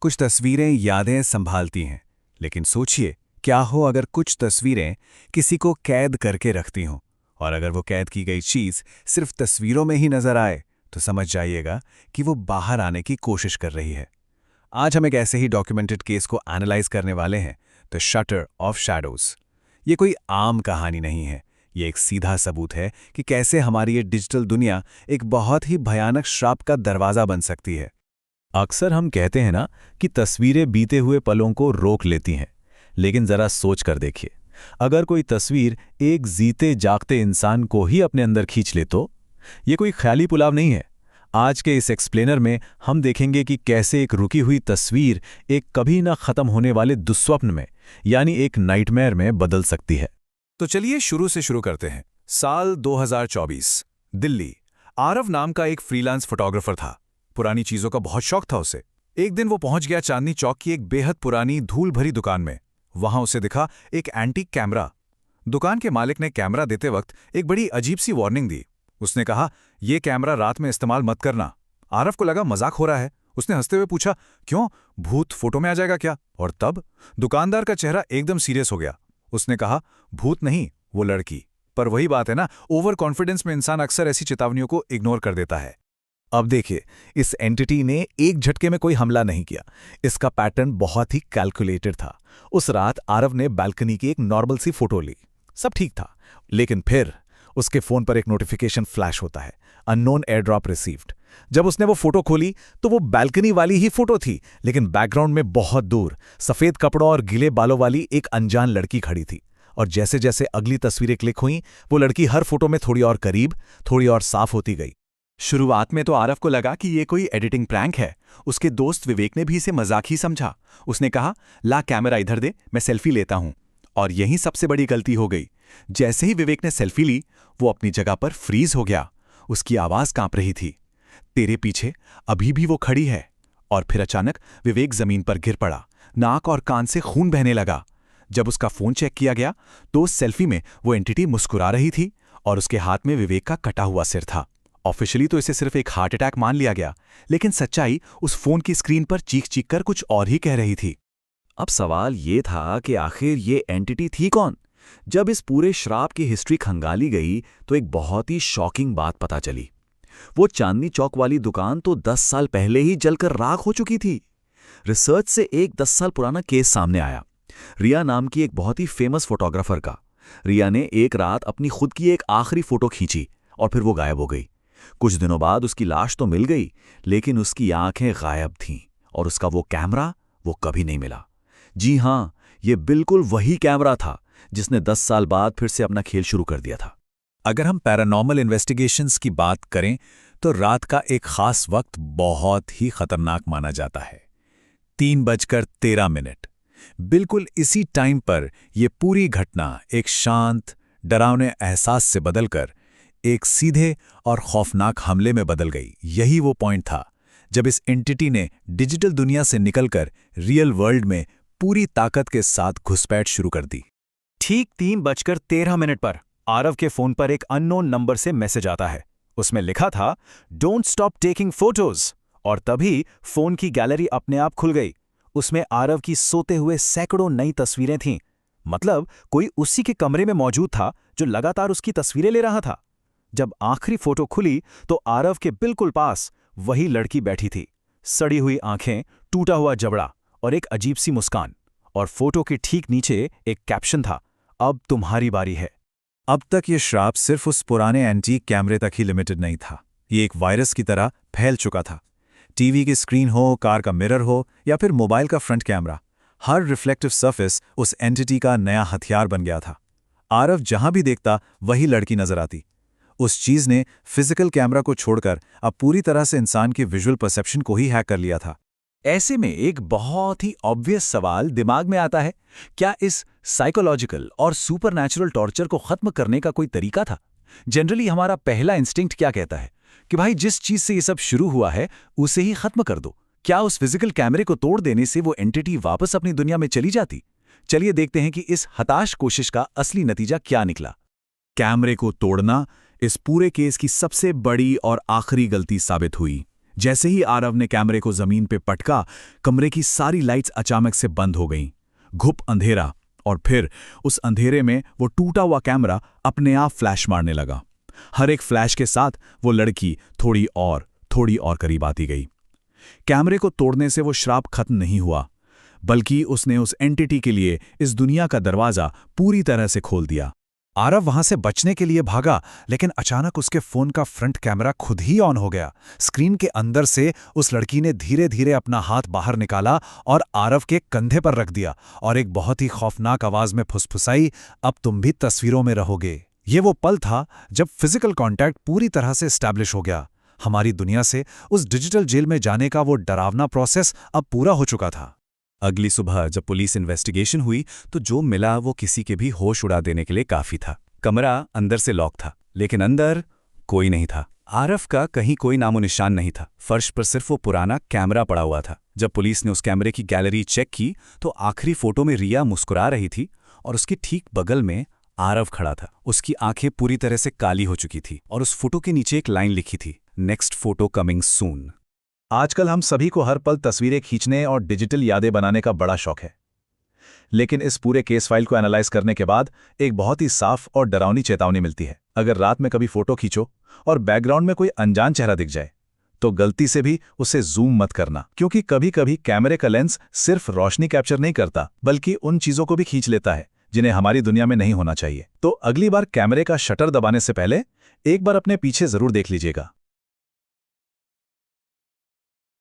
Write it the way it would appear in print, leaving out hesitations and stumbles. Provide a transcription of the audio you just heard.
कुछ तस्वीरें यादें संभालती हैं, लेकिन सोचिए क्या हो अगर कुछ तस्वीरें किसी को कैद करके रखती हों, और अगर वो कैद की गई चीज़ सिर्फ तस्वीरों में ही नजर आए तो समझ जाइएगा कि वो बाहर आने की कोशिश कर रही है। आज हम एक ऐसे ही डॉक्यूमेंटेड केस को एनालाइज करने वाले हैं, द शटर ऑफ शैडोज। ये कोई आम कहानी नहीं है, ये एक सीधा सबूत है कि कैसे हमारी ये डिजिटल दुनिया एक बहुत ही भयानक श्राप का दरवाज़ा बन सकती है। अक्सर हम कहते हैं ना कि तस्वीरें बीते हुए पलों को रोक लेती हैं, लेकिन जरा सोच कर देखिए, अगर कोई तस्वीर एक जीते जागते इंसान को ही अपने अंदर खींच ले तो? ये कोई ख्याली पुलाव नहीं है। आज के इस एक्सप्लेनर में हम देखेंगे कि कैसे एक रुकी हुई तस्वीर एक कभी ना खत्म होने वाले दुस्वप्न में, यानी एक नाइटमेयर में बदल सकती है। तो चलिए शुरू से शुरू करते हैं। साल 2024, दिल्ली। आरव नाम का एक फ्रीलांस फोटोग्राफर था। पुरानी चीजों का बहुत शौक था उसे। एक दिन वो पहुंच गया चांदनी चौक की एक बेहद पुरानी धूल भरी दुकान में। वहां उसे दिखा एक एंटीक कैमरा। दुकान के मालिक ने कैमरा देते वक्त एक बड़ी अजीब सी वार्निंग दी। उसने कहा, ये कैमरा रात में इस्तेमाल मत करना। आरव को लगा मजाक हो रहा है। उसने हंसते हुए पूछा, क्यों, भूत फोटो में आ जाएगा क्या? और तब दुकानदार का चेहरा एकदम सीरियस हो गया। उसने कहा, भूत नहीं, वो लड़की। पर वही बात है ना, ओवर कॉन्फिडेंस में इंसान अक्सर ऐसी चेतावनियों को इग्नोर कर देता है। अब देखिए, इस एंटिटी ने एक झटके में कोई हमला नहीं किया। इसका पैटर्न बहुत ही कैलकुलेटेड था। उस रात आरव ने बालकनी की एक नॉर्मल सी फोटो ली, सब ठीक था, लेकिन फिर उसके फोन पर एक नोटिफिकेशन फ्लैश होता है, अननोन एयर ड्रॉप रिसीव्ड। जब उसने वो फोटो खोली तो वो बालकनी वाली ही फोटो थी, लेकिन बैकग्राउंड में बहुत दूर सफेद कपड़ों और गीले बालों वाली एक अनजान लड़की खड़ी थी। और जैसे जैसे अगली तस्वीरें क्लिक हुईं, वो लड़की हर फोटो में थोड़ी और करीब, थोड़ी और साफ होती गई। शुरुआत में तो आरव को लगा कि ये कोई एडिटिंग प्रैंक है। उसके दोस्त विवेक ने भी इसे मजाक ही समझा। उसने कहा, ला कैमरा इधर दे, मैं सेल्फी लेता हूं। और यही सबसे बड़ी गलती हो गई। जैसे ही विवेक ने सेल्फी ली, वो अपनी जगह पर फ्रीज हो गया। उसकी आवाज कांप रही थी, तेरे पीछे अभी भी वो खड़ी है। और फिर अचानक विवेक जमीन पर गिर पड़ा। नाक और कान से खून बहने लगा। जब उसका फोन चेक किया गया तो उस सेल्फी में वो एंटिटी मुस्कुरा रही थी और उसके हाथ में विवेक का कटा हुआ सिर था। ऑफिशियली तो इसे सिर्फ एक हार्ट अटैक मान लिया गया, लेकिन सच्चाई उस फोन की स्क्रीन पर चीख चीख कर कुछ और ही कह रही थी। अब सवाल ये था कि आखिर ये एंटिटी थी कौन? जब इस पूरे श्राप की हिस्ट्री खंगाली गई तो एक बहुत ही शॉकिंग बात पता चली। वो चांदनी चौक वाली दुकान तो 10 साल पहले ही जलकर राख हो चुकी थी। रिसर्च से एक 10 साल पुराना केस सामने आया, रिया नाम की एक बहुत ही फेमस फोटोग्राफर का। रिया ने एक रात अपनी खुद की एक आखिरी फोटो खींची और फिर वो गायब हो गई। कुछ दिनों बाद उसकी लाश तो मिल गई, लेकिन उसकी आंखें गायब थीं और उसका वो कैमरा वो कभी नहीं मिला। जी हां, ये बिल्कुल वही कैमरा था जिसने 10 साल बाद फिर से अपना खेल शुरू कर दिया था। अगर हम पैरानॉर्मल इन्वेस्टिगेशंस की बात करें तो रात का एक खास वक्त बहुत ही खतरनाक माना जाता है। 3:13। बिल्कुल इसी टाइम पर यह पूरी घटना एक शांत, डरावने एहसास से बदलकर एक सीधे और खौफनाक हमले में बदल गई। यही वो पॉइंट था जब इस एंटिटी ने डिजिटल दुनिया से निकलकर रियल वर्ल्ड में पूरी ताकत के साथ घुसपैठ शुरू कर दी। ठीक 3:13 पर आरव के फोन पर एक अननोन नंबर से मैसेज आता है। उसमें लिखा था, डोंट स्टॉप टेकिंग फोटोज। और तभी फोन की गैलरी अपने आप खुल गई। उसमें आरव की सोते हुए सैकड़ों नई तस्वीरें थीं। मतलब कोई उसी के कमरे में मौजूद था जो लगातार उसकी तस्वीरें ले रहा था। जब आखिरी फोटो खुली तो आरव के बिल्कुल पास वही लड़की बैठी थी, सड़ी हुई आंखें, टूटा हुआ जबड़ा और एक अजीब सी मुस्कान। और फोटो के ठीक नीचे एक कैप्शन था, अब तुम्हारी बारी है। अब तक ये श्राप सिर्फ उस पुराने एंटीक कैमरे तक ही लिमिटेड नहीं था। ये एक वायरस की तरह फैल चुका था। टीवी की स्क्रीन हो, कार का मिरर हो या फिर मोबाइल का फ्रंट कैमरा, हर रिफ्लेक्टिव सरफेस उस एंटिटी का नया हथियार बन गया था। आरव जहां भी देखता वही लड़की नजर आती। उस चीज ने फिजिकल कैमरा को छोड़कर अब पूरी तरह से इंसान के विजुअल परसेप्शन को ही हैक कर लिया था। ऐसे में एक बहुत ही ऑब्वियस सवाल दिमाग में आता है, क्या इस साइकोलॉजिकल और सुपरनैचुरल टॉर्चर को खत्म करने का कोई तरीका था? जनरली हमारा पहला इंस्टिंक्ट क्या कहता है कि भाई जिस चीज से ये सब शुरू हुआ है उसे ही खत्म कर दो। क्या उस फिजिकल कैमरे को तोड़ देने से वो एंटिटी वापस अपनी दुनिया में चली जाती? चलिए देखते हैं कि इस हताश कोशिश का असली नतीजा क्या निकला। कैमरे को तोड़ना इस पूरे केस की सबसे बड़ी और आखिरी गलती साबित हुई। जैसे ही आरव ने कैमरे को जमीन पे पटका, कमरे की सारी लाइट्स अचानक से बंद हो गईं। घुप अंधेरा, और फिर उस अंधेरे में वो टूटा हुआ कैमरा अपने आप फ्लैश मारने लगा। हर एक फ्लैश के साथ वो लड़की थोड़ी और करीब आती गई। कैमरे को तोड़ने से वो श्राप खत्म नहीं हुआ, बल्कि उसने उस एंटिटी के लिए इस दुनिया का दरवाजा पूरी तरह से खोल दिया। आरव वहां से बचने के लिए भागा, लेकिन अचानक उसके फोन का फ्रंट कैमरा खुद ही ऑन हो गया। स्क्रीन के अंदर से उस लड़की ने धीरे धीरे अपना हाथ बाहर निकाला और आरव के कंधे पर रख दिया और एक बहुत ही खौफनाक आवाज में फुसफुसाई, अब तुम भी तस्वीरों में रहोगे। ये वो पल था जब फिजिकल कांटेक्ट पूरी तरह से एस्टैब्लिश हो गया। हमारी दुनिया से उस डिजिटल जेल में जाने का वो डरावना प्रोसेस अब पूरा हो चुका था। अगली सुबह जब पुलिस इन्वेस्टिगेशन हुई तो जो मिला वो किसी के भी होश उड़ा देने के लिए काफी था। कमरा अंदर से लॉक था, लेकिन अंदर कोई नहीं था। आरव का कहीं कोई नामो निशान नहीं था। फर्श पर सिर्फ वो पुराना कैमरा पड़ा हुआ था। जब पुलिस ने उस कैमरे की गैलरी चेक की तो आखिरी फोटो में रिया मुस्कुरा रही थी और उसके ठीक बगल में आरव खड़ा था। उसकी आंखें पूरी तरह से काली हो चुकी थी और उस फोटो के नीचे एक लाइन लिखी थी, नेक्स्ट फोटो कमिंग सून। आजकल हम सभी को हर पल तस्वीरें खींचने और डिजिटल यादें बनाने का बड़ा शौक है, लेकिन इस पूरे केस फाइल को एनालाइज करने के बाद एक बहुत ही साफ और डरावनी चेतावनी मिलती है। अगर रात में कभी फोटो खींचो और बैकग्राउंड में कोई अनजान चेहरा दिख जाए तो गलती से भी उसे जूम मत करना, क्योंकि कभी कभी कैमरे का लेंस सिर्फ रोशनी कैप्चर नहीं करता बल्कि उन चीजों को भी खींच लेता है जिन्हें हमारी दुनिया में नहीं होना चाहिए। तो अगली बार कैमरे का शटर दबाने से पहले एक बार अपने पीछे जरूर देख लीजिएगा।